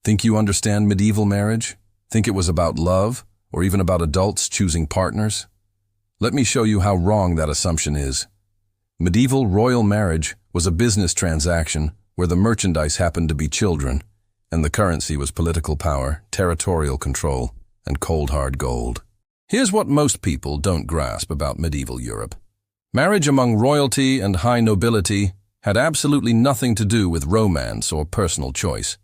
Think you understand medieval marriage? Think it was about love, or even about adults choosing partners? Let me show you how wrong that assumption is. Medieval royal marriage was a business transaction where the merchandise happened to be children, and the currency was political power, territorial control, and cold hard gold. Here's what most people don't grasp about medieval Europe. Marriage among royalty and high nobility had absolutely nothing to do with romance or personal choice.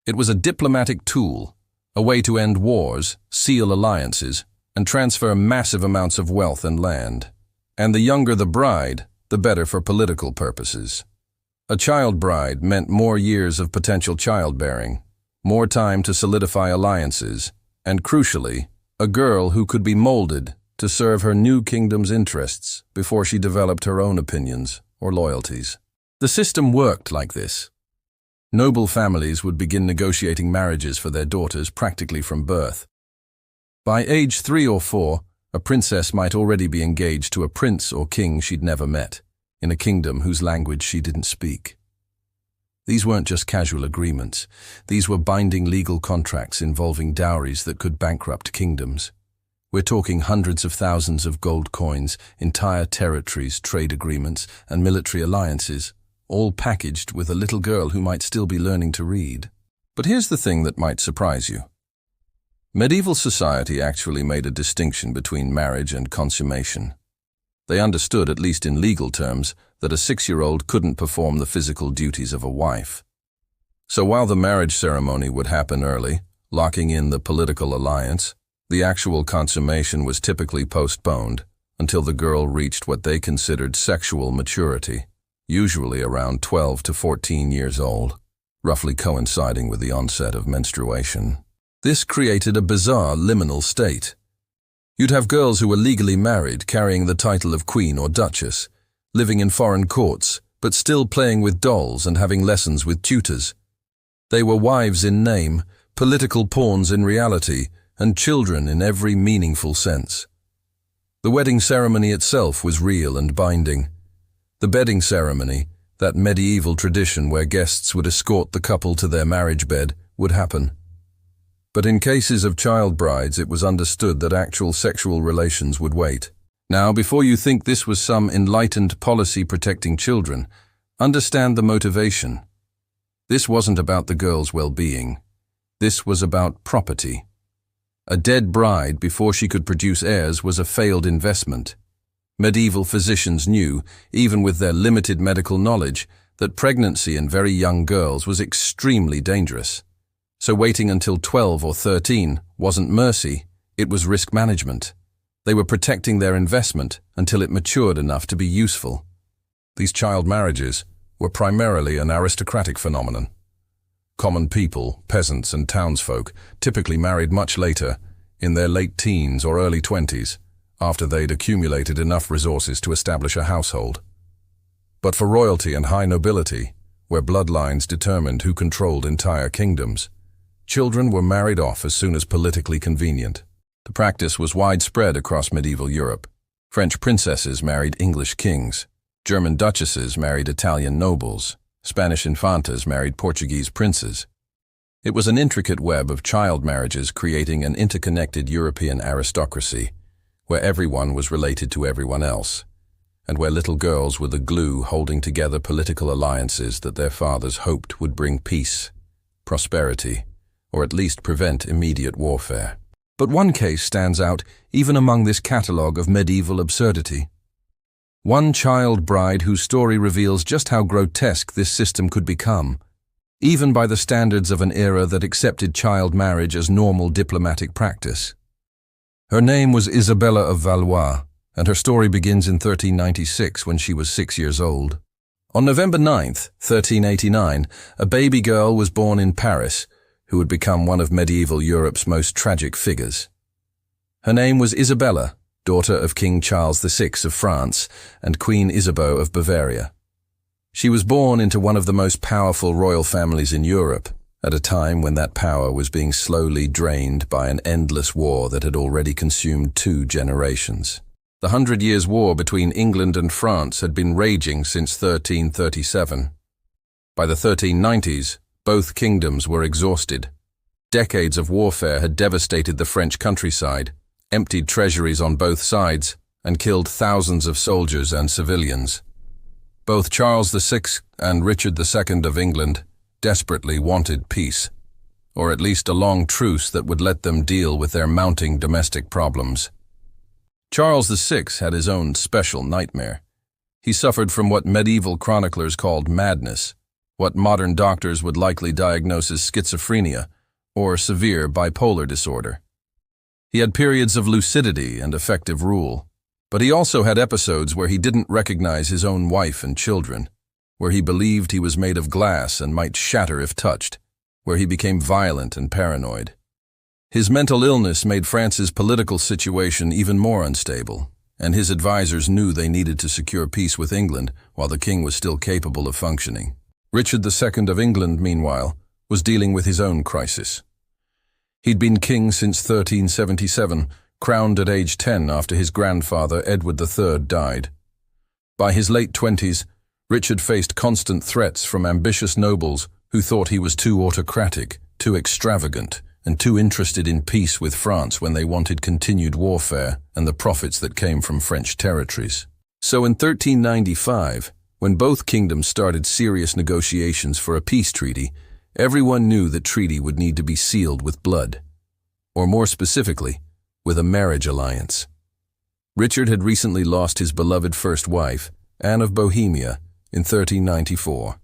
It was a diplomatic tool, a way to end wars, seal alliances, and transfer massive amounts of wealth and land. And the younger the bride, the better for political purposes. A child bride meant more years of potential childbearing, more time to solidify alliances, and crucially, a girl who could be molded to serve her new kingdom's interests before she developed her own opinions or loyalties. The system worked like this. Noble families would begin negotiating marriages for their daughters practically from birth. By age 3 or 4, a princess might already be engaged to a prince or king she'd never met, in a kingdom whose language she didn't speak. These weren't just casual agreements. These were binding legal contracts involving dowries that could bankrupt kingdoms. We're talking hundreds of thousands of gold coins, entire territories, trade agreements, and military alliances, all packaged with a little girl who might still be learning to read. But here's the thing that might surprise you. Medieval society actually made a distinction between marriage and consummation. They understood, at least in legal terms, that a 6-year-old couldn't perform the physical duties of a wife. So while the marriage ceremony would happen early, locking in the political alliance, the actual consummation was typically postponed until the girl reached what they considered sexual maturity, usually around 12 to 14 years old, roughly coinciding with the onset of menstruation. This created a bizarre liminal state. You'd have girls who were legally married, carrying the title of queen or duchess, living in foreign courts, but still playing with dolls and having lessons with tutors. They were wives in name, political pawns in reality, and children in every meaningful sense. The wedding ceremony itself was real and binding. The bedding ceremony, that medieval tradition where guests would escort the couple to their marriage bed, would happen. But in cases of child brides, it was understood that actual sexual relations would wait. Now, before you think this was some enlightened policy protecting children, understand the motivation. This wasn't about the girl's well-being. This was about property. A dead bride before she could produce heirs was a failed investment. Medieval physicians knew, even with their limited medical knowledge, that pregnancy in very young girls was extremely dangerous. So waiting until 12 or 13 wasn't mercy, it was risk management. They were protecting their investment until it matured enough to be useful. These child marriages were primarily an aristocratic phenomenon. Common people, peasants and townsfolk, typically married much later, in their late teens or early 20s, after they'd accumulated enough resources to establish a household. But for royalty and high nobility, where bloodlines determined who controlled entire kingdoms, children were married off as soon as politically convenient. The practice was widespread across medieval Europe. French princesses married English kings. German duchesses married Italian nobles. Spanish infantas married Portuguese princes. It was an intricate web of child marriages creating an interconnected European aristocracy, where everyone was related to everyone else, and where little girls were the glue holding together political alliances that their fathers hoped would bring peace, prosperity, or at least prevent immediate warfare. But one case stands out even among this catalogue of medieval absurdity. One child bride whose story reveals just how grotesque this system could become, even by the standards of an era that accepted child marriage as normal diplomatic practice. Her name was Isabella of Valois, and her story begins in 1396 when she was 6 years old. On November 9th, 1389, a baby girl was born in Paris, who would become one of medieval Europe's most tragic figures. Her name was Isabella, daughter of King Charles VI of France and Queen Isabeau of Bavaria. She was born into one of the most powerful royal families in Europe, at a time when that power was being slowly drained by an endless war that had already consumed 2 generations. The 100 Years' War between England and France had been raging since 1337. By the 1390s, both kingdoms were exhausted, Decades of warfare had devastated the French countryside, emptied treasuries on both sides, and killed thousands of soldiers and civilians. Both Charles VI and Richard II of England desperately wanted peace, or at least a long truce that would let them deal with their mounting domestic problems. Charles VI had his own special nightmare. He suffered from what medieval chroniclers called madness, what modern doctors would likely diagnose as schizophrenia or severe bipolar disorder. He had periods of lucidity and effective rule, but he also had episodes where he didn't recognize his own wife and children, where he believed he was made of glass and might shatter if touched, where he became violent and paranoid. His mental illness made France's political situation even more unstable, and his advisors knew they needed to secure peace with England while the king was still capable of functioning. Richard II of England, meanwhile, was dealing with his own crisis. He'd been king since 1377, crowned at age 10 after his grandfather Edward III died. By his late 20s, Richard faced constant threats from ambitious nobles who thought he was too autocratic, too extravagant, and too interested in peace with France when they wanted continued warfare and the profits that came from French territories. So in 1395, when both kingdoms started serious negotiations for a peace treaty, everyone knew the treaty would need to be sealed with blood, or more specifically, with a marriage alliance. Richard had recently lost his beloved first wife, Anne of Bohemia, in 1394.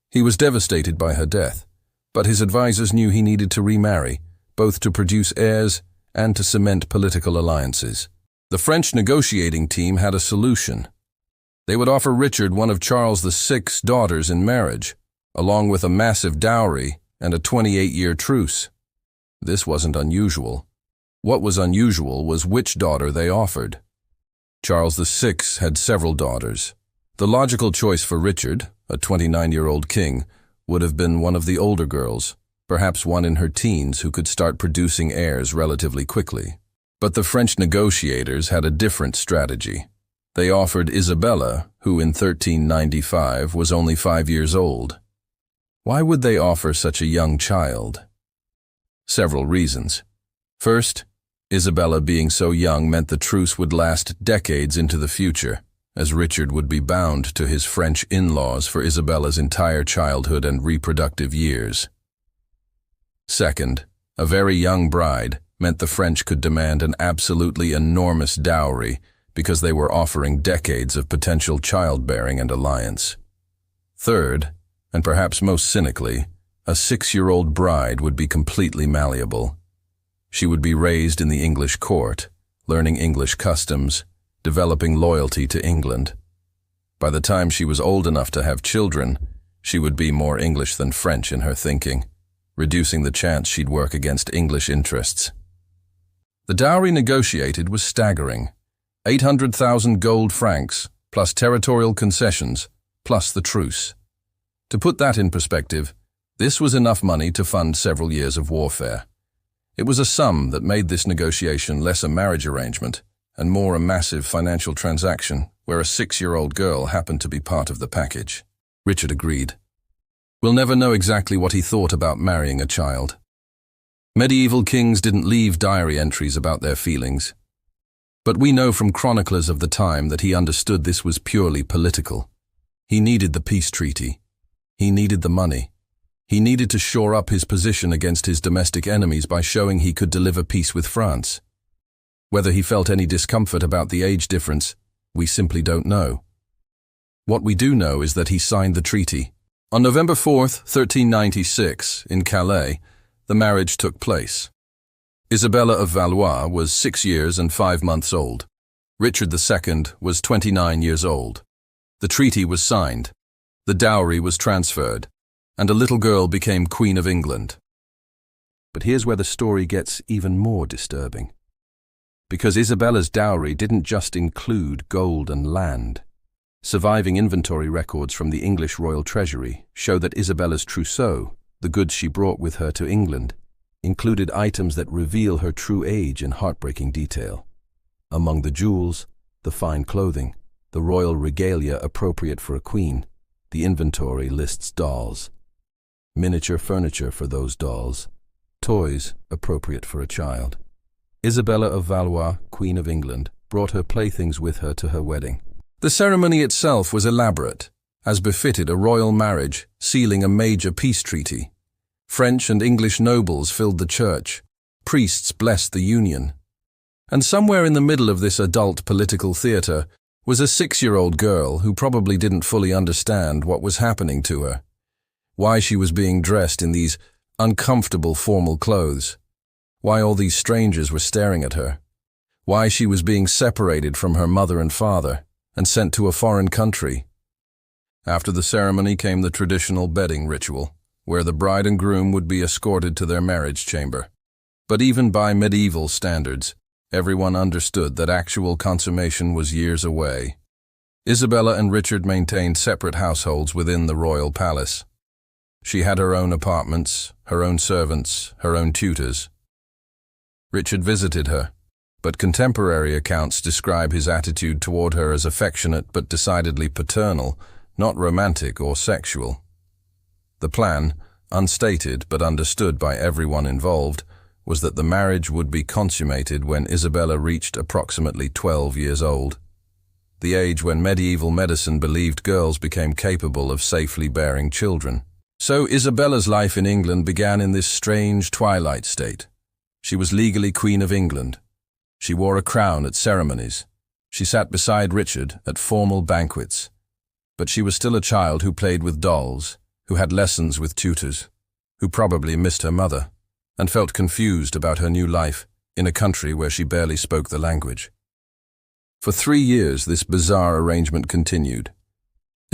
He was devastated by her death, but his advisors knew he needed to remarry, both to produce heirs and to cement political alliances. The French negotiating team had a solution. They would offer Richard one of Charles VI's daughters in marriage, along with a massive dowry and a 28-year truce. This wasn't unusual. What was unusual was which daughter they offered. Charles VI had several daughters. The logical choice for Richard, a 29-year-old king, would have been one of the older girls, perhaps one in her teens who could start producing heirs relatively quickly. But the French negotiators had a different strategy. They offered Isabella, who in 1395 was only 5 years old. Why would they offer such a young child? Several reasons. First, Isabella being so young meant the truce would last decades into the future, as Richard would be bound to his French in-laws for Isabella's entire childhood and reproductive years. Second, a very young bride meant the French could demand an absolutely enormous dowry because they were offering decades of potential childbearing and alliance. Third, and perhaps most cynically, a 6-year-old bride would be completely malleable. She would be raised in the English court, learning English customs, developing loyalty to England. By the time she was old enough to have children, she would be more English than French in her thinking, reducing the chance she'd work against English interests. The dowry negotiated was staggering: 800,000 gold francs, plus territorial concessions, plus the truce. To put that in perspective, this was enough money to fund several years of warfare. It was a sum that made this negotiation less a marriage arrangement and more a massive financial transaction where a 6-year-old girl happened to be part of the package. Richard agreed. We'll never know exactly what he thought about marrying a child. Medieval kings didn't leave diary entries about their feelings. But we know from chroniclers of the time that he understood this was purely political. He needed the peace treaty. He needed the money. He needed to shore up his position against his domestic enemies by showing he could deliver peace with France. Whether he felt any discomfort about the age difference, we simply don't know. What we do know is that he signed the treaty. On November 4th, 1396, in Calais, the marriage took place. Isabella of Valois was 6 years and 5 months old. Richard II was 29 years old. The treaty was signed. The dowry was transferred, and a little girl became Queen of England. But here's where the story gets even more disturbing. Because Isabella's dowry didn't just include gold and land. Surviving inventory records from the English royal treasury show that Isabella's trousseau, the goods she brought with her to England, included items that reveal her true age in heartbreaking detail. Among the jewels, the fine clothing, the royal regalia appropriate for a queen, the inventory lists dolls. Miniature furniture for those dolls, toys appropriate for a child. Isabella of Valois, Queen of England, brought her playthings with her to her wedding. The ceremony itself was elaborate, as befitted a royal marriage, sealing a major peace treaty. French and English nobles filled the church. Priests blessed the union. And somewhere in the middle of this adult political theater was a 6-year-old girl who probably didn't fully understand what was happening to her, why she was being dressed in these uncomfortable formal clothes, why all these strangers were staring at her, why she was being separated from her mother and father and sent to a foreign country. After the ceremony came the traditional bedding ritual, where the bride and groom would be escorted to their marriage chamber. But even by medieval standards, everyone understood that actual consummation was years away. Isabella and Richard maintained separate households within the royal palace. She had her own apartments, her own servants, her own tutors. Richard visited her, but contemporary accounts describe his attitude toward her as affectionate but decidedly paternal, not romantic or sexual. The plan, unstated but understood by everyone involved, was that the marriage would be consummated when Isabella reached approximately 12 years old, the age when medieval medicine believed girls became capable of safely bearing children. So Isabella's life in England began in this strange twilight state. She was legally Queen of England. She wore a crown at ceremonies. She sat beside Richard at formal banquets. But she was still a child who played with dolls, who had lessons with tutors, who probably missed her mother, and felt confused about her new life in a country where she barely spoke the language. For 3 years, this bizarre arrangement continued.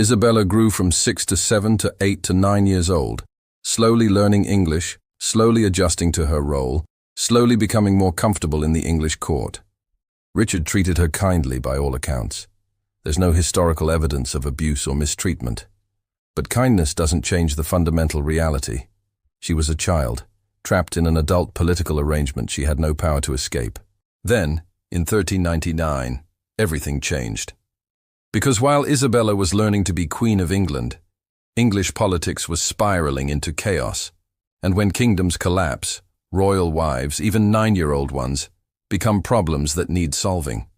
Isabella grew from 6 to 7 to 8 to 9 years old, slowly learning English, slowly adjusting to her role, slowly becoming more comfortable in the English court. Richard treated her kindly by all accounts. There's no historical evidence of abuse or mistreatment. But kindness doesn't change the fundamental reality. She was a child, trapped in an adult political arrangement she had no power to escape. Then, in 1399, everything changed. Because while Isabella was learning to be Queen of England, English politics was spiraling into chaos. And when kingdoms collapse, royal wives, even 9-year-old ones, become problems that need solving.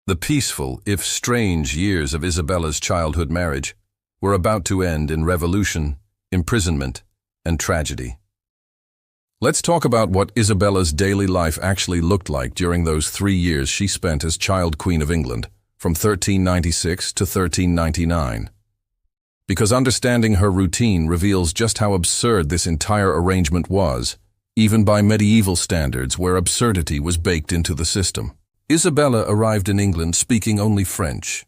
The peaceful, if strange, years of Isabella's childhood marriage were about to end in revolution, imprisonment, and tragedy. Let's talk about what Isabella's daily life actually looked like during those 3 years she spent as child Queen of England, from 1396 to 1399. Because understanding her routine reveals just how absurd this entire arrangement was, even by medieval standards where absurdity was baked into the system. Isabella arrived in England speaking only French.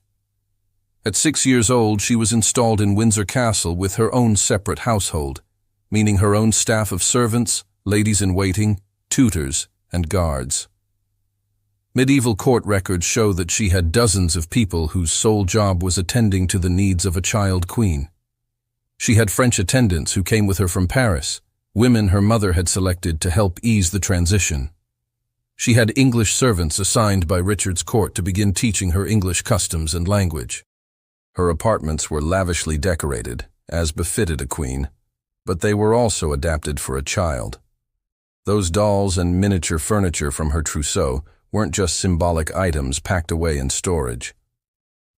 At 6 years old, she was installed in Windsor Castle with her own separate household, meaning her own staff of servants, ladies-in-waiting, tutors, and guards. Medieval court records show that she had dozens of people whose sole job was attending to the needs of a child queen. She had French attendants who came with her from Paris, women her mother had selected to help ease the transition. She had English servants assigned by Richard's court to begin teaching her English customs and language. Her apartments were lavishly decorated, as befitted a queen, but they were also adapted for a child. Those dolls and miniature furniture from her trousseau weren't just symbolic items packed away in storage.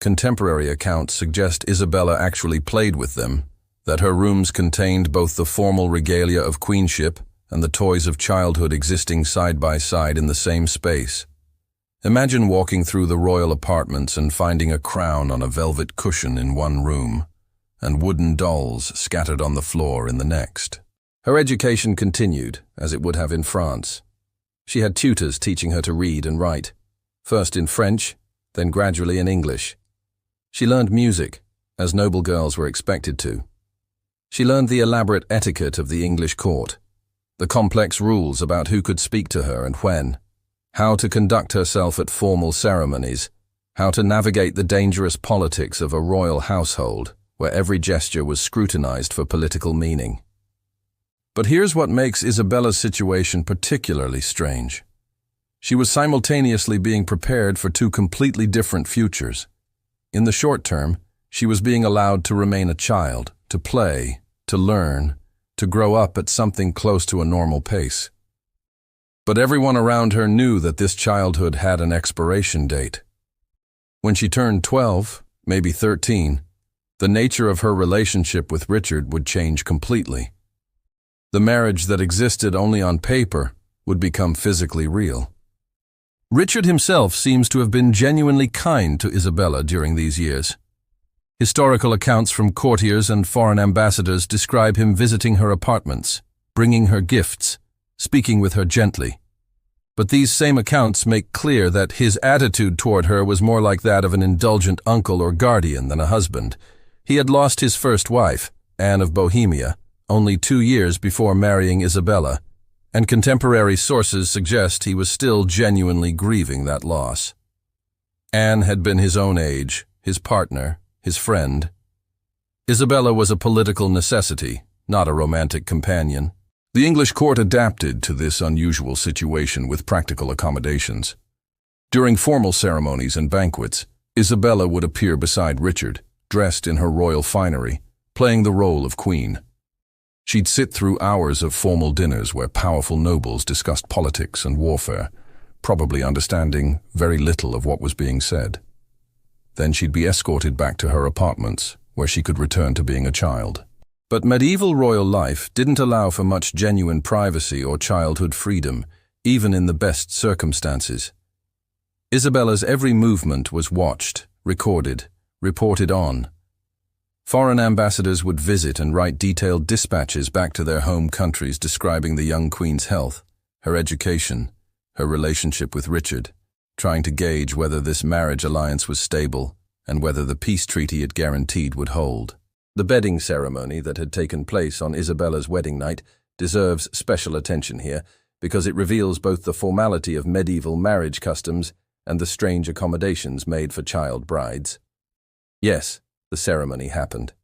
Contemporary accounts suggest Isabella actually played with them, that her rooms contained both the formal regalia of queenship and the toys of childhood existing side by side in the same space. Imagine walking through the royal apartments and finding a crown on a velvet cushion in one room, and wooden dolls scattered on the floor in the next. Her education continued, as it would have in France. She had tutors teaching her to read and write, first in French, then gradually in English. She learned music, as noble girls were expected to. She learned the elaborate etiquette of the English court, the complex rules about who could speak to her and when, how to conduct herself at formal ceremonies, how to navigate the dangerous politics of a royal household, where every gesture was scrutinized for political meaning. But here's what makes Isabella's situation particularly strange. She was simultaneously being prepared for 2 completely different futures. In the short term, she was being allowed to remain a child, to play, to learn, to grow up at something close to a normal pace. But everyone around her knew that this childhood had an expiration date. When she turned 12, maybe 13, the nature of her relationship with Richard would change completely. The marriage that existed only on paper would become physically real. Richard himself seems to have been genuinely kind to Isabella during these years. Historical accounts from courtiers and foreign ambassadors describe him visiting her apartments, bringing her gifts, speaking with her gently. But these same accounts make clear that his attitude toward her was more like that of an indulgent uncle or guardian than a husband. He had lost his first wife, Anne of Bohemia, only 2 years before marrying Isabella, and contemporary sources suggest he was still genuinely grieving that loss. Anne had been his own age, his partner, his friend. Isabella was a political necessity, not a romantic companion. The English court adapted to this unusual situation with practical accommodations. During formal ceremonies and banquets, Isabella would appear beside Richard, dressed in her royal finery, playing the role of queen. She'd sit through hours of formal dinners where powerful nobles discussed politics and warfare, probably understanding very little of what was being said. Then she'd be escorted back to her apartments, where she could return to being a child. But medieval royal life didn't allow for much genuine privacy or childhood freedom, even in the best circumstances. Isabella's every movement was watched, recorded, reported on. Foreign ambassadors would visit and write detailed dispatches back to their home countries describing the young queen's health, her education, her relationship with Richard, trying to gauge whether this marriage alliance was stable and whether the peace treaty it guaranteed would hold. The bedding ceremony that had taken place on Isabella's wedding night deserves special attention here because it reveals both the formality of medieval marriage customs and the strange accommodations made for child brides. Yes, the ceremony happened.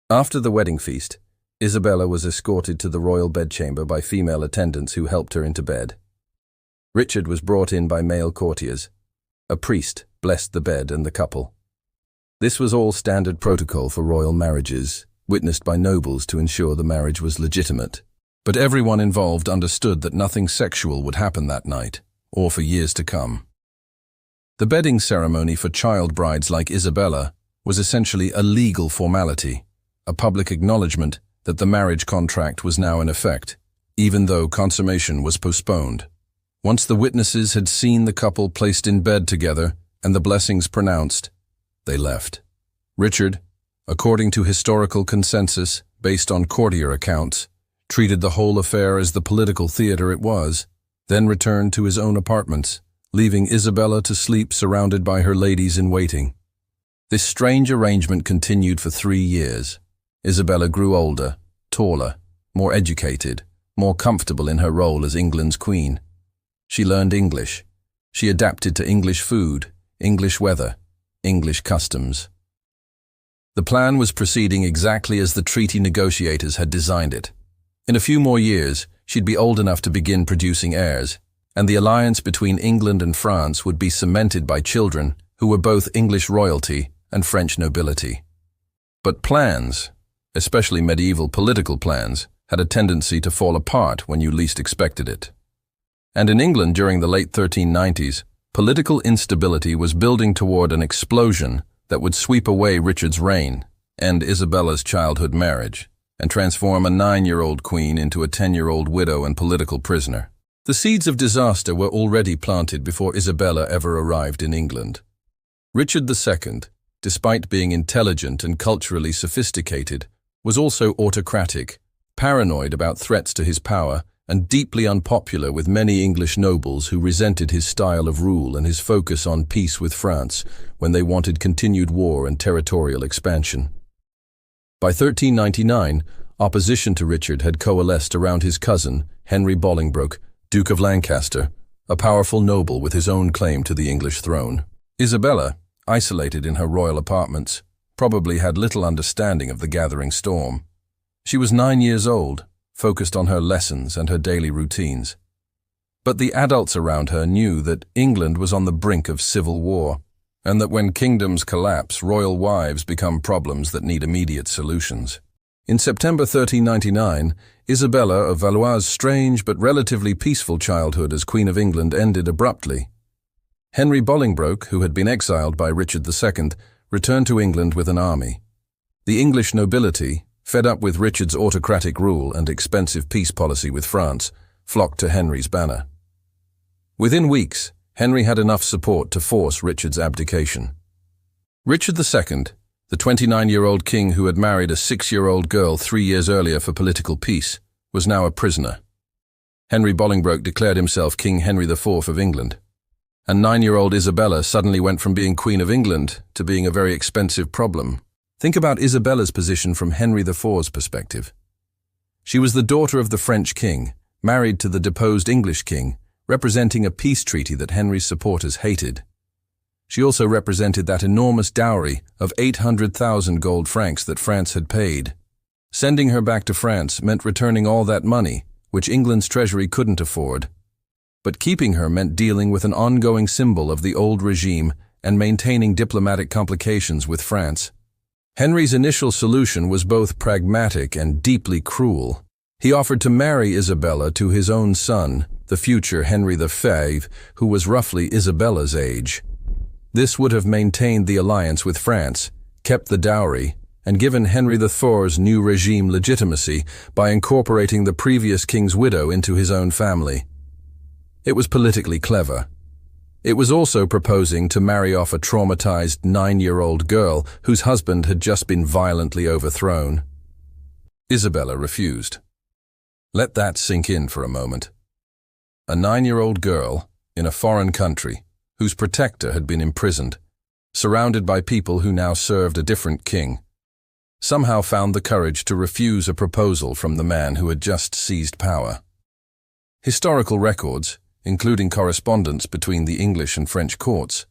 After the wedding feast, Isabella was escorted to the royal bedchamber by female attendants who helped her into bed. Richard was brought in by male courtiers. A priest blessed the bed and the couple. This was all standard protocol for royal marriages, witnessed by nobles to ensure the marriage was legitimate. But everyone involved understood that nothing sexual would happen that night, or for years to come. The bedding ceremony for child brides like Isabella was essentially a legal formality, a public acknowledgement that the marriage contract was now in effect, even though consummation was postponed. Once the witnesses had seen the couple placed in bed together and the blessings pronounced, they left. Richard, according to historical consensus based on courtier accounts, treated the whole affair as the political theater it was, then returned to his own apartments, leaving Isabella to sleep surrounded by her ladies-in-waiting. This strange arrangement continued for 3 years. Isabella grew older, taller, more educated, more comfortable in her role as England's queen. She learned English. She adapted to English food, English weather, English customs. The plan was proceeding exactly as the treaty negotiators had designed it. In a few more years, she'd be old enough to begin producing heirs, and the alliance between England and France would be cemented by children who were both English royalty and French nobility. But plans, especially medieval political plans, had a tendency to fall apart when you least expected it. And in England during the late 1390s, political instability was building toward an explosion that would sweep away Richard's reign, end Isabella's childhood marriage, and transform a 9-year-old queen into a 10-year-old widow and political prisoner. The seeds of disaster were already planted before Isabella ever arrived in England. Richard II, despite being intelligent and culturally sophisticated, was also autocratic, paranoid about threats to his power, and deeply unpopular with many English nobles who resented his style of rule and his focus on peace with France when they wanted continued war and territorial expansion. By 1399, opposition to Richard had coalesced around his cousin, Henry Bolingbroke, Duke of Lancaster, a powerful noble with his own claim to the English throne. Isabella, isolated in her royal apartments, probably had little understanding of the gathering storm. She was 9 years old, focused on her lessons and her daily routines. But the adults around her knew that England was on the brink of civil war, and that when kingdoms collapse, royal wives become problems that need immediate solutions. In September 1399, Isabella of Valois' strange but relatively peaceful childhood as Queen of England ended abruptly. Henry Bolingbroke, who had been exiled by Richard II, returned to England with an army. The English nobility, fed up with Richard's autocratic rule and expensive peace policy with France, flocked to Henry's banner. Within weeks, Henry had enough support to force Richard's abdication. Richard II, the 29-year-old king who had married a 6-year-old girl 3 years earlier for political peace, was now a prisoner. Henry Bolingbroke declared himself King Henry IV of England, and 9-year-old Isabella suddenly went from being Queen of England to being a very expensive problem. Think about Isabella's position from Henry IV's perspective. She was the daughter of the French king, married to the deposed English king, representing a peace treaty that Henry's supporters hated. She also represented that enormous dowry of 800,000 gold francs that France had paid. Sending her back to France meant returning all that money, which England's treasury couldn't afford. But keeping her meant dealing with an ongoing symbol of the old regime and maintaining diplomatic complications with France. Henry's initial solution was both pragmatic and deeply cruel. He offered to marry Isabella to his own son, the future Henry V, who was roughly Isabella's age. This would have maintained the alliance with France, kept the dowry, and given Henry IV's new regime legitimacy by incorporating the previous king's widow into his own family. It was politically clever. It was also proposing to marry off a traumatized 9-year-old girl whose husband had just been violently overthrown. Isabella refused. Let that sink in for a moment. A 9-year-old girl in a foreign country, whose protector had been imprisoned, surrounded by people who now served a different king, somehow found the courage to refuse a proposal from the man who had just seized power. Historical records, including correspondence between the English and French courts,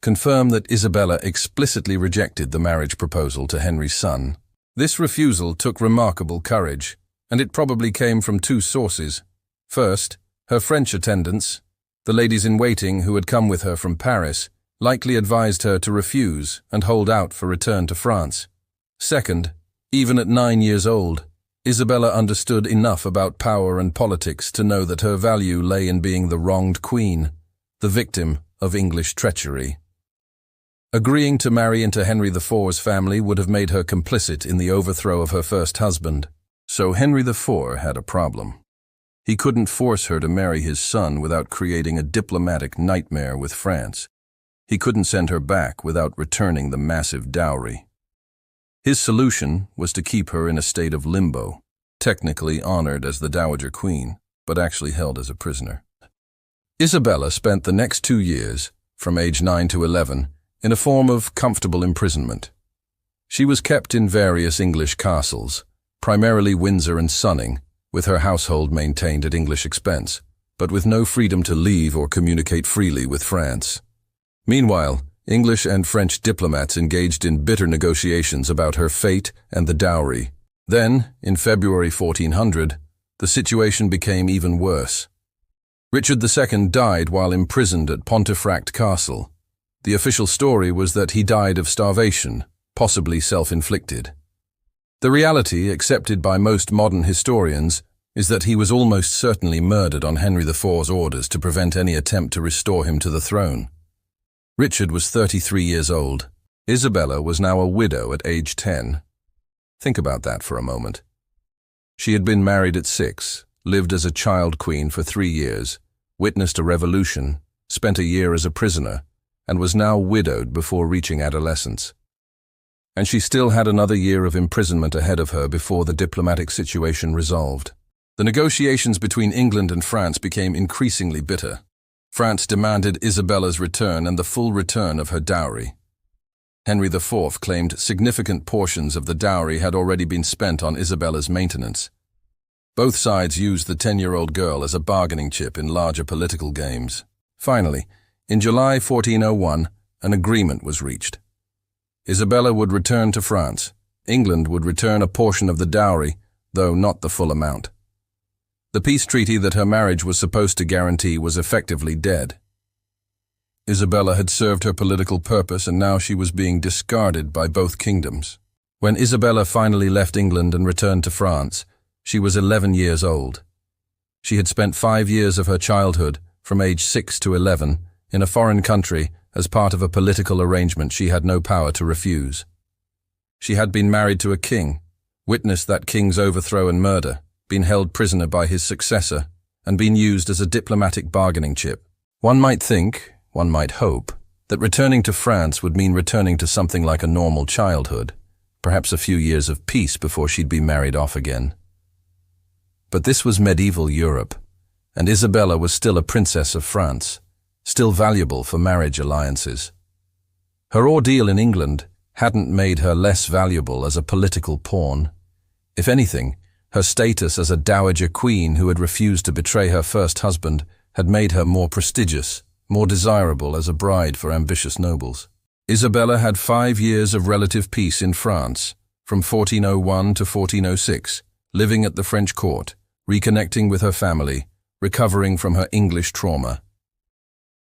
confirm that Isabella explicitly rejected the marriage proposal to Henry's son. This refusal took remarkable courage, and it probably came from two sources. First, her French attendants, the ladies-in-waiting who had come with her from Paris, likely advised her to refuse and hold out for return to France. Second, even at 9 years old, Isabella understood enough about power and politics to know that her value lay in being the wronged queen, the victim of English treachery. Agreeing to marry into Henry IV's family would have made her complicit in the overthrow of her first husband. So Henry IV had a problem. He couldn't force her to marry his son without creating a diplomatic nightmare with France. He couldn't send her back without returning the massive dowry. His solution was to keep her in a state of limbo, technically honored as the Dowager Queen, but actually held as a prisoner. Isabella spent the next 2 years, from age 9 to 11, in a form of comfortable imprisonment. She was kept in various English castles, primarily Windsor and Sonning, with her household maintained at English expense, but with no freedom to leave or communicate freely with France. Meanwhile, English and French diplomats engaged in bitter negotiations about her fate and the dowry. Then, in February 1400, the situation became even worse. Richard II died while imprisoned at Pontefract Castle. The official story was that he died of starvation, possibly self-inflicted. The reality, accepted by most modern historians, is that he was almost certainly murdered on Henry IV's orders to prevent any attempt to restore him to the throne. Richard was 33 years old. Isabella was now a widow at age 10. Think about that for a moment. She had been married at 6, lived as a child queen for 3 years, witnessed a revolution, spent a year as a prisoner, and was now widowed before reaching adolescence. And she still had another year of imprisonment ahead of her before the diplomatic situation resolved. The negotiations between England and France became increasingly bitter. France demanded Isabella's return and the full return of her dowry. Henry IV claimed significant portions of the dowry had already been spent on Isabella's maintenance. Both sides used the 10-year-old girl as a bargaining chip in larger political games. Finally, in July 1401, an agreement was reached. Isabella would return to France. England would return a portion of the dowry, though not the full amount. The peace treaty that her marriage was supposed to guarantee was effectively dead. Isabella had served her political purpose, and now she was being discarded by both kingdoms. When Isabella finally left England and returned to France, she was 11 years old. She had spent 5 years of her childhood, from age 6 to 11, in a foreign country as part of a political arrangement she had no power to refuse. She had been married to a king, witnessed that king's overthrow and murder, been held prisoner by his successor, and been used as a diplomatic bargaining chip. One might think, one might hope, that returning to France would mean returning to something like a normal childhood, perhaps a few years of peace before she'd be married off again. But this was medieval Europe, and Isabella was still a princess of France, still valuable for marriage alliances. Her ordeal in England hadn't made her less valuable as a political pawn. If anything, her status as a dowager queen who had refused to betray her first husband had made her more prestigious, more desirable as a bride for ambitious nobles. Isabella had 5 years of relative peace in France, from 1401 to 1406, living at the French court, reconnecting with her family, recovering from her English trauma.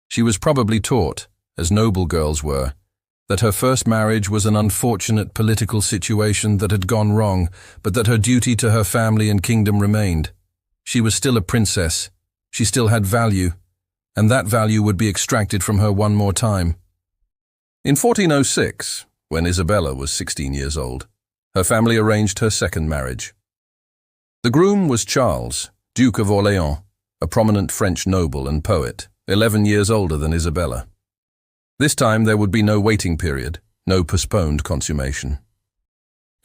She was probably taught, as noble girls were, that her first marriage was an unfortunate political situation that had gone wrong, but that her duty to her family and kingdom remained. She was still a princess, she still had value, and that value would be extracted from her one more time. In 1406, when Isabella was 16 years old, her family arranged her second marriage. The groom was Charles, Duke of Orléans, a prominent French noble and poet, 11 years older than Isabella. This time there would be no waiting period, no postponed consummation.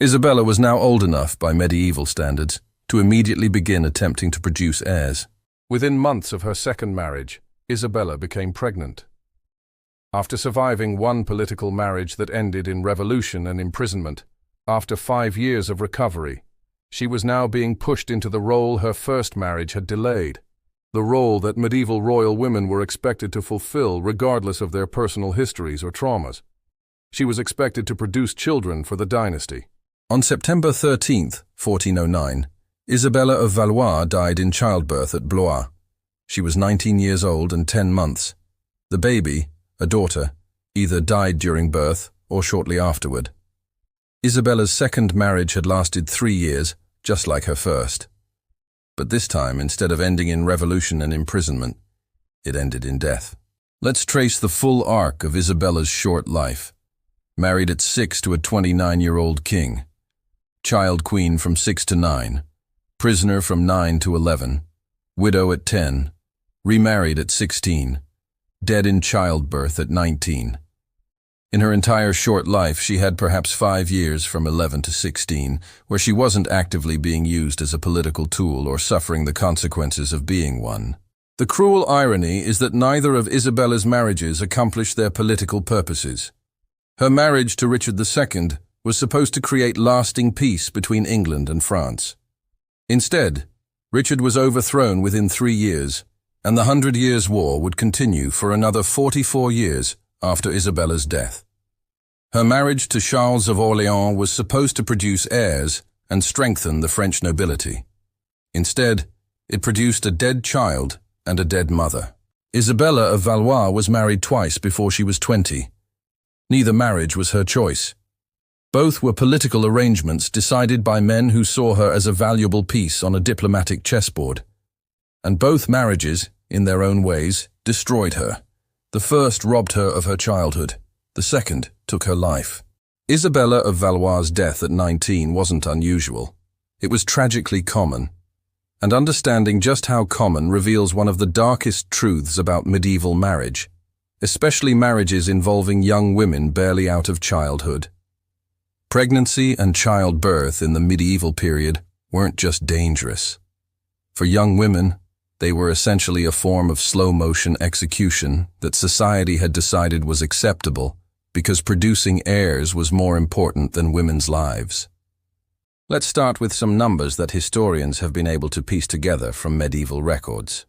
Isabella was now old enough, by medieval standards, to immediately begin attempting to produce heirs. Within months of her second marriage, Isabella became pregnant. After surviving one political marriage that ended in revolution and imprisonment, after 5 years of recovery, she was now being pushed into the role her first marriage had delayed, the role that medieval royal women were expected to fulfill regardless of their personal histories or traumas. She was expected to produce children for the dynasty. On September 13, 1409, Isabella of Valois died in childbirth at Blois. She was 19 years old and 10 months. The baby, a daughter, either died during birth or shortly afterward. Isabella's second marriage had lasted 3 years, just like her first. But this time, instead of ending in revolution and imprisonment, it ended in death. Let's trace the full arc of Isabella's short life. Married at 6 to a 29-year-old king. Child queen from 6 to 9. Prisoner from 9 to 11. Widow at 10. Remarried at 16. Dead in childbirth at 19. In her entire short life, she had perhaps 5 years from 11 to 16, where she wasn't actively being used as a political tool or suffering the consequences of being one. The cruel irony is that neither of Isabella's marriages accomplished their political purposes. Her marriage to Richard II was supposed to create lasting peace between England and France. Instead, Richard was overthrown within 3 years, and the 100 Years' War would continue for another 44 years after Isabella's death. Her marriage to Charles of Orléans was supposed to produce heirs and strengthen the French nobility. Instead, it produced a dead child and a dead mother. Isabella of Valois was married twice before she was 20. Neither marriage was her choice. Both were political arrangements decided by men who saw her as a valuable piece on a diplomatic chessboard. And both marriages, in their own ways, destroyed her. The first robbed her of her childhood. The second took her life. Isabella of Valois' death at 19 wasn't unusual. It was tragically common. And understanding just how common reveals one of the darkest truths about medieval marriage, especially marriages involving young women barely out of childhood. Pregnancy and childbirth in the medieval period weren't just dangerous. For young women, they were essentially a form of slow-motion execution that society had decided was acceptable because producing heirs was more important than women's lives. Let's start with some numbers that historians have been able to piece together from medieval records.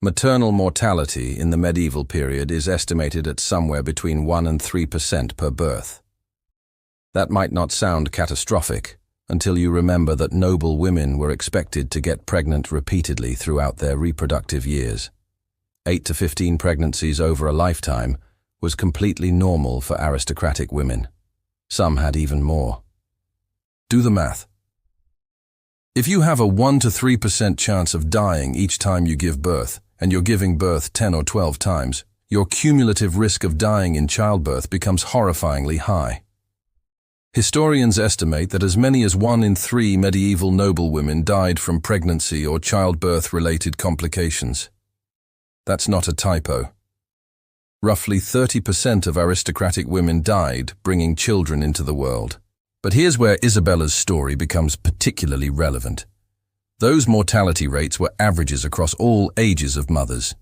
Maternal mortality in the medieval period is estimated at somewhere between 1 and 3% per birth. That might not sound catastrophic, until you remember that noble women were expected to get pregnant repeatedly throughout their reproductive years. 8 to 15 pregnancies over a lifetime was completely normal for aristocratic women. Some had even more. Do the math. If you have a 1 to 3% chance of dying each time you give birth, and you're giving birth 10 or 12 times, your cumulative risk of dying in childbirth becomes horrifyingly high. Historians estimate that as many as 1 in 3 medieval noblewomen died from pregnancy or childbirth-related complications. That's not a typo. Roughly 30% of aristocratic women died bringing children into the world. But here's where Isabella's story becomes particularly relevant. Those mortality rates were averages across all ages of mothers.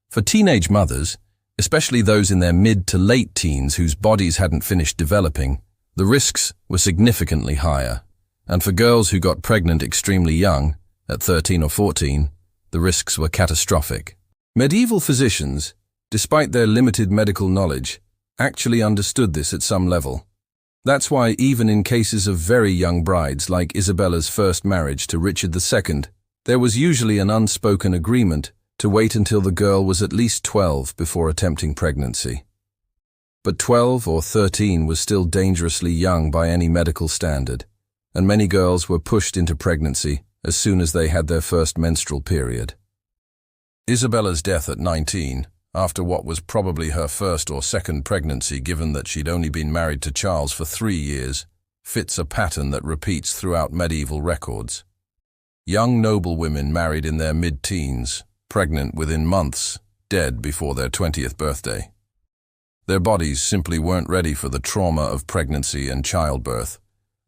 For teenage mothers, especially those in their mid to late teens whose bodies hadn't finished developing, the risks were significantly higher. And for girls who got pregnant extremely young, at 13 or 14, the risks were catastrophic. Medieval physicians, despite their limited medical knowledge, actually understood this at some level. That's why even in cases of very young brides like Isabella's first marriage to Richard II, there was usually an unspoken agreement to wait until the girl was at least 12 before attempting pregnancy. But 12 or 13 was still dangerously young by any medical standard, and many girls were pushed into pregnancy as soon as they had their first menstrual period. Isabella's death at 19, after what was probably her first or second pregnancy given that she'd only been married to Charles for 3 years, fits a pattern that repeats throughout medieval records. Young noblewomen married in their mid-teens, pregnant within months, dead before their 20th birthday. Their bodies simply weren't ready for the trauma of pregnancy and childbirth,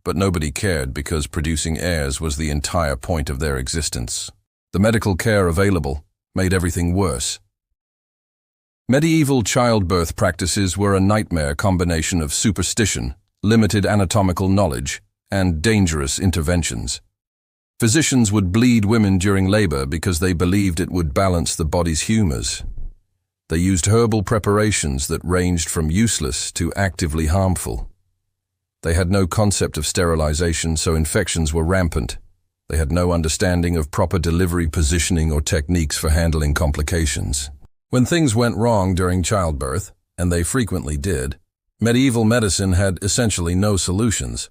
but nobody cared because producing heirs was the entire point of their existence. The medical care available made everything worse. Medieval childbirth practices were a nightmare combination of superstition, limited anatomical knowledge, and dangerous interventions. Physicians would bleed women during labor because they believed it would balance the body's humors. They used herbal preparations that ranged from useless to actively harmful. They had no concept of sterilization, so infections were rampant. They had no understanding of proper delivery positioning or techniques for handling complications. When things went wrong during childbirth, and they frequently did, medieval medicine had essentially no solutions.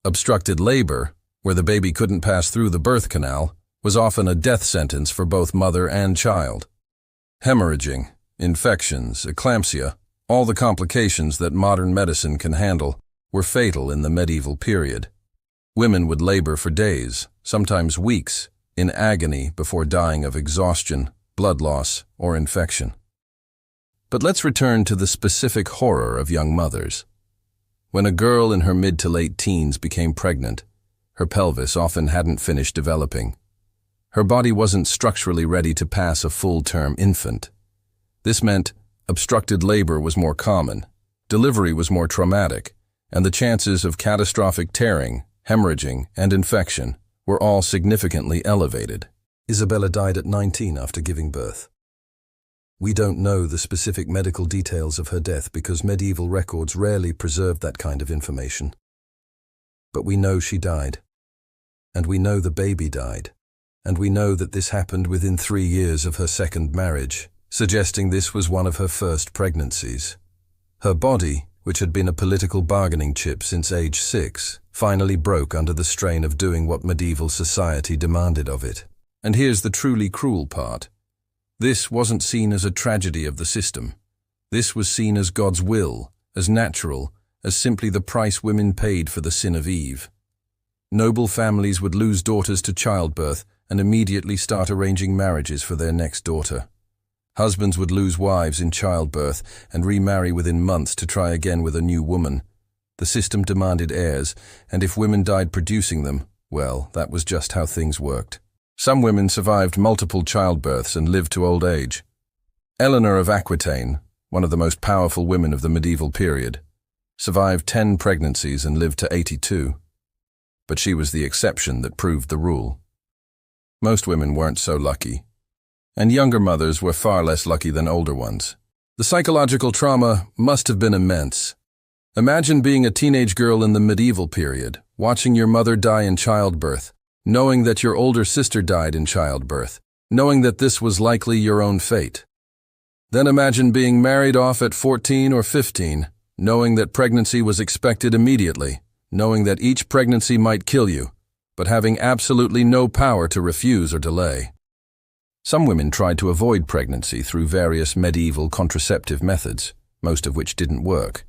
Obstructed labor, where the baby couldn't pass through the birth canal, was often a death sentence for both mother and child. Hemorrhaging, infections, eclampsia, all the complications that modern medicine can handle, were fatal in the medieval period. Women would labor for days, sometimes weeks, in agony before dying of exhaustion, blood loss, or infection. But let's return to the specific horror of young mothers. When a girl in her mid to late teens became pregnant, her pelvis often hadn't finished developing. Her body wasn't structurally ready to pass a full-term infant. This meant obstructed labor was more common, delivery was more traumatic, and the chances of catastrophic tearing, hemorrhaging, and infection were all significantly elevated. Isabella died at 19 after giving birth. We don't know the specific medical details of her death because medieval records rarely preserved that kind of information. But we know she died. And we know the baby died. And we know that this happened within 3 years of her second marriage, suggesting this was one of her first pregnancies. Her body, which had been a political bargaining chip since age 6, finally broke under the strain of doing what medieval society demanded of it. And here's the truly cruel part. This wasn't seen as a tragedy of the system. This was seen as God's will, as natural, as simply the price women paid for the sin of Eve. Noble families would lose daughters to childbirth and immediately start arranging marriages for their next daughter. Husbands would lose wives in childbirth and remarry within months to try again with a new woman. The system demanded heirs, and if women died producing them, well, that was just how things worked. Some women survived multiple childbirths and lived to old age. Eleanor of Aquitaine, one of the most powerful women of the medieval period, survived 10 pregnancies and lived to 82. But she was the exception that proved the rule. Most women weren't so lucky, and younger mothers were far less lucky than older ones. The psychological trauma must have been immense. Imagine being a teenage girl in the medieval period, watching your mother die in childbirth, knowing that your older sister died in childbirth, knowing that this was likely your own fate. Then imagine being married off at 14 or 15, knowing that pregnancy was expected immediately, knowing that each pregnancy might kill you, but having absolutely no power to refuse or delay. Some women tried to avoid pregnancy through various medieval contraceptive methods, most of which didn't work.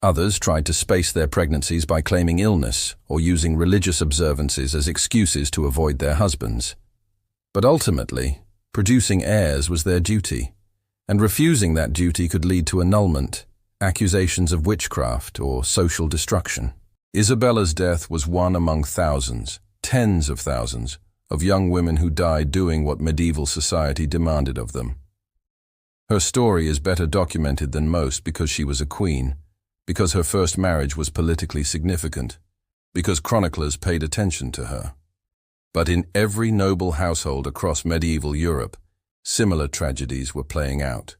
Others tried to space their pregnancies by claiming illness or using religious observances as excuses to avoid their husbands. But ultimately, producing heirs was their duty, and refusing that duty could lead to annulment, accusations of witchcraft, or social destruction. Isabella's death was one among thousands, tens of thousands, of young women who died doing what medieval society demanded of them. Her story is better documented than most because she was a queen, because her first marriage was politically significant, because chroniclers paid attention to her. But in every noble household across medieval Europe, similar tragedies were playing out.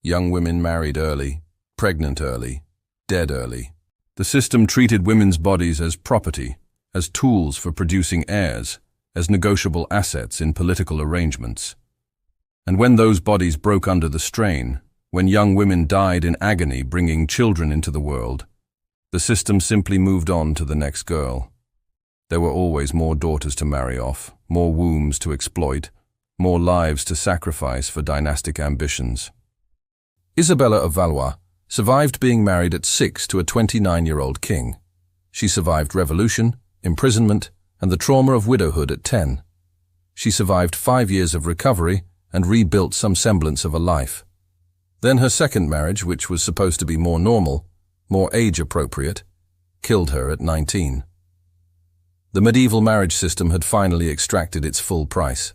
Young women married early, pregnant early, dead early. The system treated women's bodies as property, as tools for producing heirs, as negotiable assets in political arrangements. And when those bodies broke under the strain, when young women died in agony bringing children into the world, the system simply moved on to the next girl. There were always more daughters to marry off, more wombs to exploit, more lives to sacrifice for dynastic ambitions. Isabella of Valois survived being married at 6 to a 29-year-old king. She survived revolution, imprisonment, and the trauma of widowhood at 10. She survived 5 years of recovery and rebuilt some semblance of a life. Then her second marriage, which was supposed to be more normal, more age-appropriate, killed her at 19. The medieval marriage system had finally extracted its full price.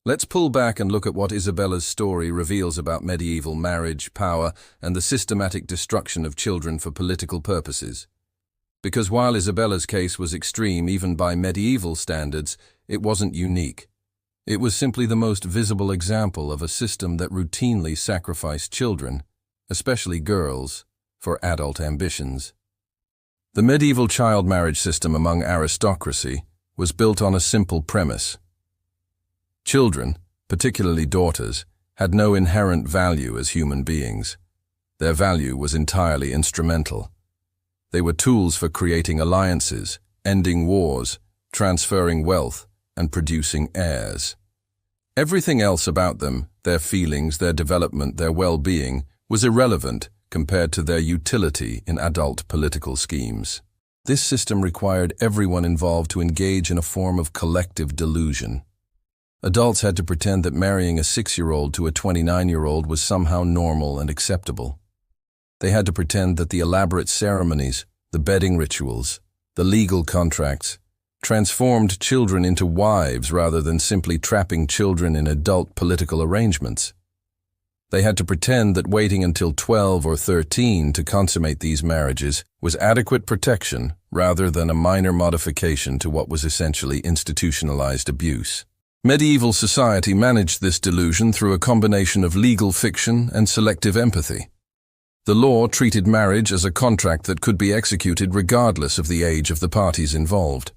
Let's pull back and look at what Isabella's story reveals about medieval marriage, power, and the systematic destruction of children for political purposes. Because while Isabella's case was extreme even by medieval standards, it wasn't unique. It was simply the most visible example of a system that routinely sacrificed children, especially girls, for adult ambitions. The medieval child marriage system among aristocracy was built on a simple premise. Children, particularly daughters, had no inherent value as human beings. Their value was entirely instrumental. They were tools for creating alliances, ending wars, transferring wealth, and producing heirs. Everything else about them, their feelings, their development, their well-being, was irrelevant compared to their utility in adult political schemes. This system required everyone involved to engage in a form of collective delusion. Adults had to pretend that marrying a 6-year-old to a 29-year-old was somehow normal and acceptable. They had to pretend that the elaborate ceremonies, the bedding rituals, the legal contracts, transformed children into wives rather than simply trapping children in adult political arrangements. They had to pretend that waiting until 12 or 13 to consummate these marriages was adequate protection rather than a minor modification to what was essentially institutionalized abuse. Medieval society managed this delusion through a combination of legal fiction and selective empathy. The law treated marriage as a contract that could be executed regardless of the age of the parties involved.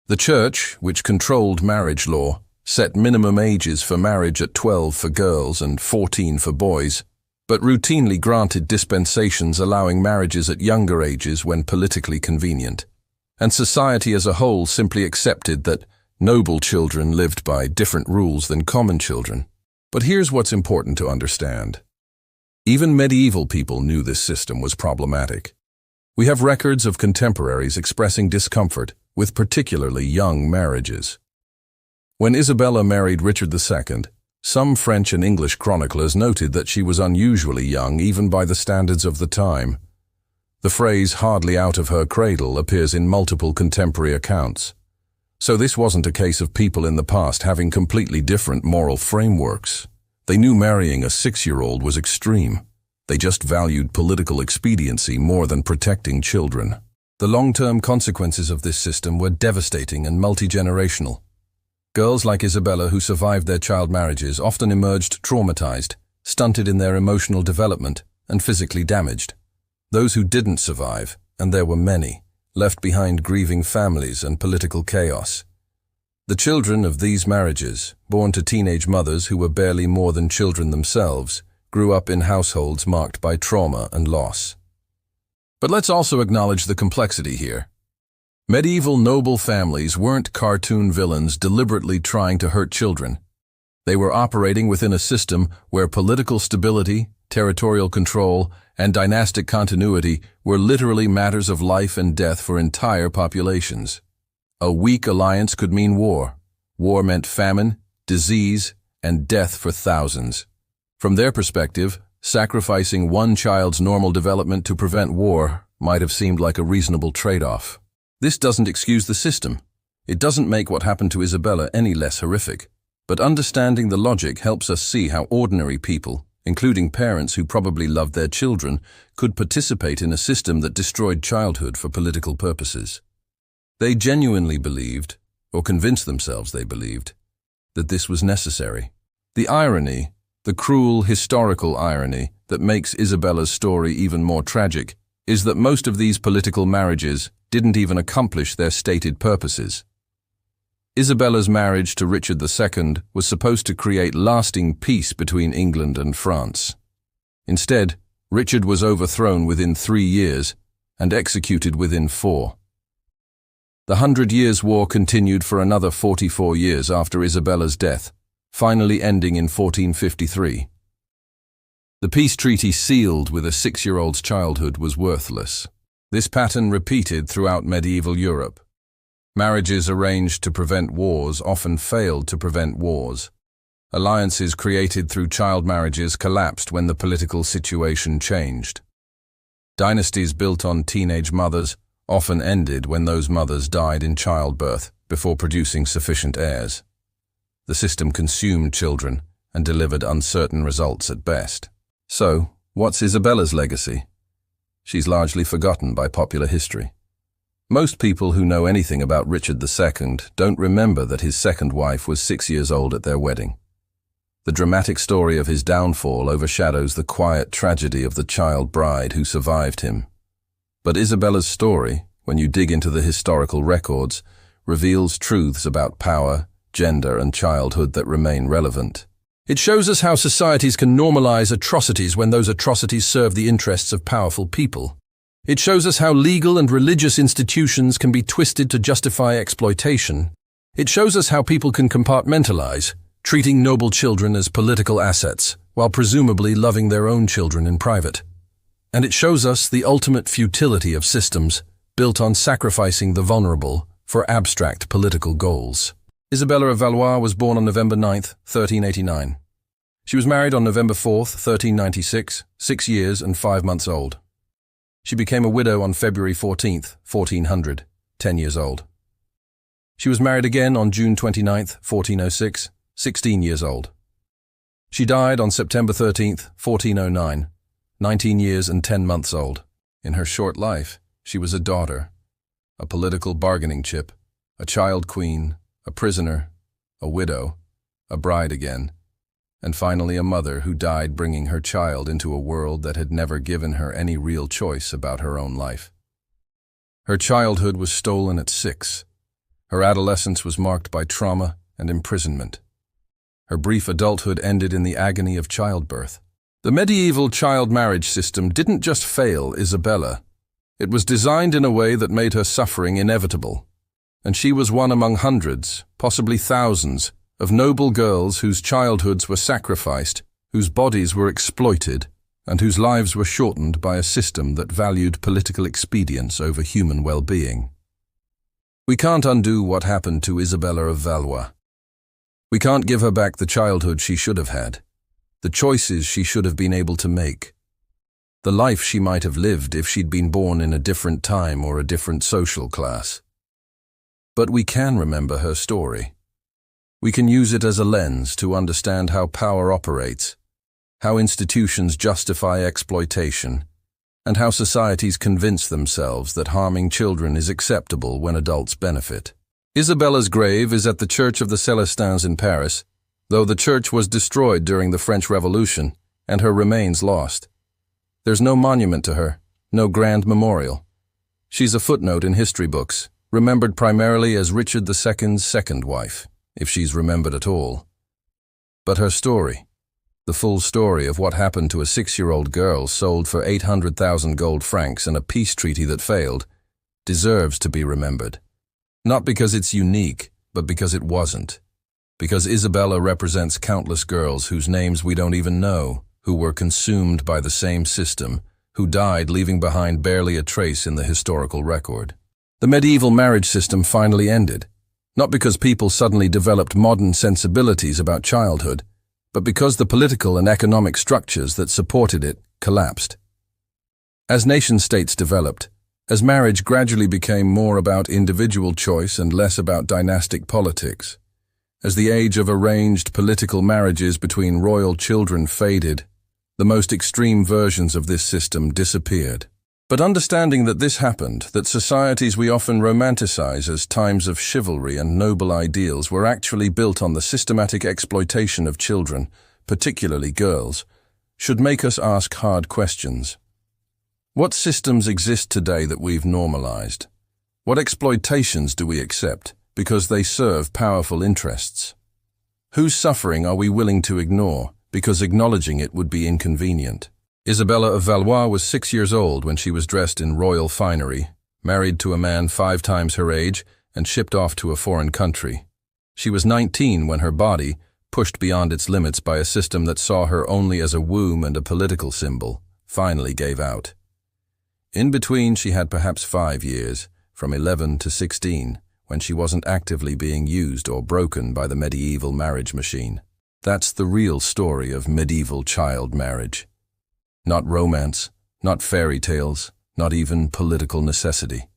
The Church, which controlled marriage law, set minimum ages for marriage at 12 for girls and 14 for boys, but routinely granted dispensations allowing marriages at younger ages when politically convenient. And society as a whole simply accepted that noble children lived by different rules than common children. But here's what's important to understand. Even medieval people knew this system was problematic. We have records of contemporaries expressing discomfort with particularly young marriages. When Isabella married Richard II, some French and English chroniclers noted that she was unusually young even by the standards of the time. The phrase "hardly out of her cradle" appears in multiple contemporary accounts. So this wasn't a case of people in the past having completely different moral frameworks. They knew marrying a 6-year-old was extreme. They just valued political expediency more than protecting children. The long-term consequences of this system were devastating and multi-generational. Girls like Isabella who survived their child marriages often emerged traumatized, stunted in their emotional development, and physically damaged. Those who didn't survive, and there were many, left behind grieving families and political chaos. The children of these marriages, born to teenage mothers who were barely more than children themselves, grew up in households marked by trauma and loss. But let's also acknowledge the complexity here. Medieval noble families weren't cartoon villains deliberately trying to hurt children. They were operating within a system where political stability, territorial control, and dynastic continuity were literally matters of life and death for entire populations. A weak alliance could mean war. War meant famine, disease, and death for thousands. From their perspective, sacrificing one child's normal development to prevent war might have seemed like a reasonable trade-off. This doesn't excuse the system. It doesn't make what happened to Isabella any less horrific. But understanding the logic helps us see how ordinary people, including parents who probably loved their children, could participate in a system that destroyed childhood for political purposes. They genuinely believed, or convinced themselves they believed, that this was necessary. The irony, the cruel historical irony that makes Isabella's story even more tragic, is that most of these political marriages didn't even accomplish their stated purposes. Isabella's marriage to Richard II was supposed to create lasting peace between England and France. Instead, Richard was overthrown within 3 years and executed within 4. The 100 Years' War continued for another 44 years after Isabella's death, finally ending in 1453. The peace treaty sealed with a 6-year-old's childhood was worthless. This pattern repeated throughout medieval Europe. Marriages arranged to prevent wars often failed to prevent wars. Alliances created through child marriages collapsed when the political situation changed. Dynasties built on teenage mothers often ended when those mothers died in childbirth before producing sufficient heirs. The system consumed children and delivered uncertain results at best. So, what's Isabella's legacy? She's largely forgotten by popular history. Most people who know anything about Richard II don't remember that his second wife was 6 years old at their wedding. The dramatic story of his downfall overshadows the quiet tragedy of the child bride who survived him. But Isabella's story, when you dig into the historical records, reveals truths about power, gender, and childhood that remain relevant. It shows us how societies can normalize atrocities when those atrocities serve the interests of powerful people. It shows us how legal and religious institutions can be twisted to justify exploitation. It shows us how people can compartmentalize, treating noble children as political assets, while presumably loving their own children in private. And it shows us the ultimate futility of systems built on sacrificing the vulnerable for abstract political goals. Isabella of Valois was born on November 9, 1389. She was married on November 4, 1396, 6 years and 5 months old. She became a widow on February 14, 1400, 10 years old. She was married again on June 29, 1406, 16 years old. She died on September 13, 1409, 19 years and 10 months old. In her short life, she was a daughter, a political bargaining chip, a child queen, a prisoner, a widow, a bride again, and finally a mother who died bringing her child into a world that had never given her any real choice about her own life. Her childhood was stolen at 6. Her adolescence was marked by trauma and imprisonment. Her brief adulthood ended in the agony of childbirth. The medieval child marriage system didn't just fail Isabella. It was designed in a way that made her suffering inevitable. And she was one among hundreds, possibly thousands, of noble girls whose childhoods were sacrificed, whose bodies were exploited, and whose lives were shortened by a system that valued political expedience over human well-being. We can't undo what happened to Isabella of Valois. We can't give her back the childhood she should have had, the choices she should have been able to make, the life she might have lived if she'd been born in a different time or a different social class. But we can remember her story. We can use it as a lens to understand how power operates, how institutions justify exploitation, and how societies convince themselves that harming children is acceptable when adults benefit. Isabella's grave is at the Church of the Celestins in Paris, though the church was destroyed during the French Revolution and her remains lost. There's no monument to her, no grand memorial. She's a footnote in history books, remembered primarily as Richard II's second wife, if she's remembered at all. But her story, the full story of what happened to a 6-year-old girl sold for 800,000 gold francs in a peace treaty that failed, deserves to be remembered. Not because it's unique, but because it wasn't. Because Isabella represents countless girls whose names we don't even know, who were consumed by the same system, who died leaving behind barely a trace in the historical record. The medieval marriage system finally ended, not because people suddenly developed modern sensibilities about childhood, but because the political and economic structures that supported it collapsed. As nation-states developed, as marriage gradually became more about individual choice and less about dynastic politics, as the age of arranged political marriages between royal children faded, the most extreme versions of this system disappeared. But understanding that this happened, that societies we often romanticize as times of chivalry and noble ideals were actually built on the systematic exploitation of children, particularly girls, should make us ask hard questions. What systems exist today that we've normalized? What exploitations do we accept because they serve powerful interests? Whose suffering are we willing to ignore because acknowledging it would be inconvenient? Isabella of Valois was 6 years old when she was dressed in royal finery, married to a man 5 times her age, and shipped off to a foreign country. She was 19 when her body, pushed beyond its limits by a system that saw her only as a womb and a political symbol, finally gave out. In between, she had perhaps 5 years, from 11 to 16, when she wasn't actively being used or broken by the medieval marriage machine. That's the real story of medieval child marriage. Not romance, not fairy tales, not even political necessity.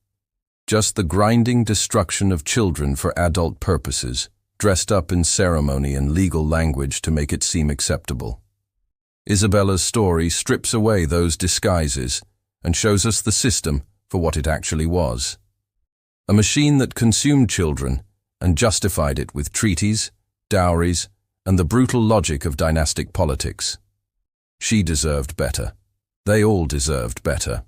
Just the grinding destruction of children for adult purposes, dressed up in ceremony and legal language to make it seem acceptable. Isabella's story strips away those disguises and shows us the system for what it actually was. A machine that consumed children and justified it with treaties, dowries, and the brutal logic of dynastic politics. She deserved better. They all deserved better.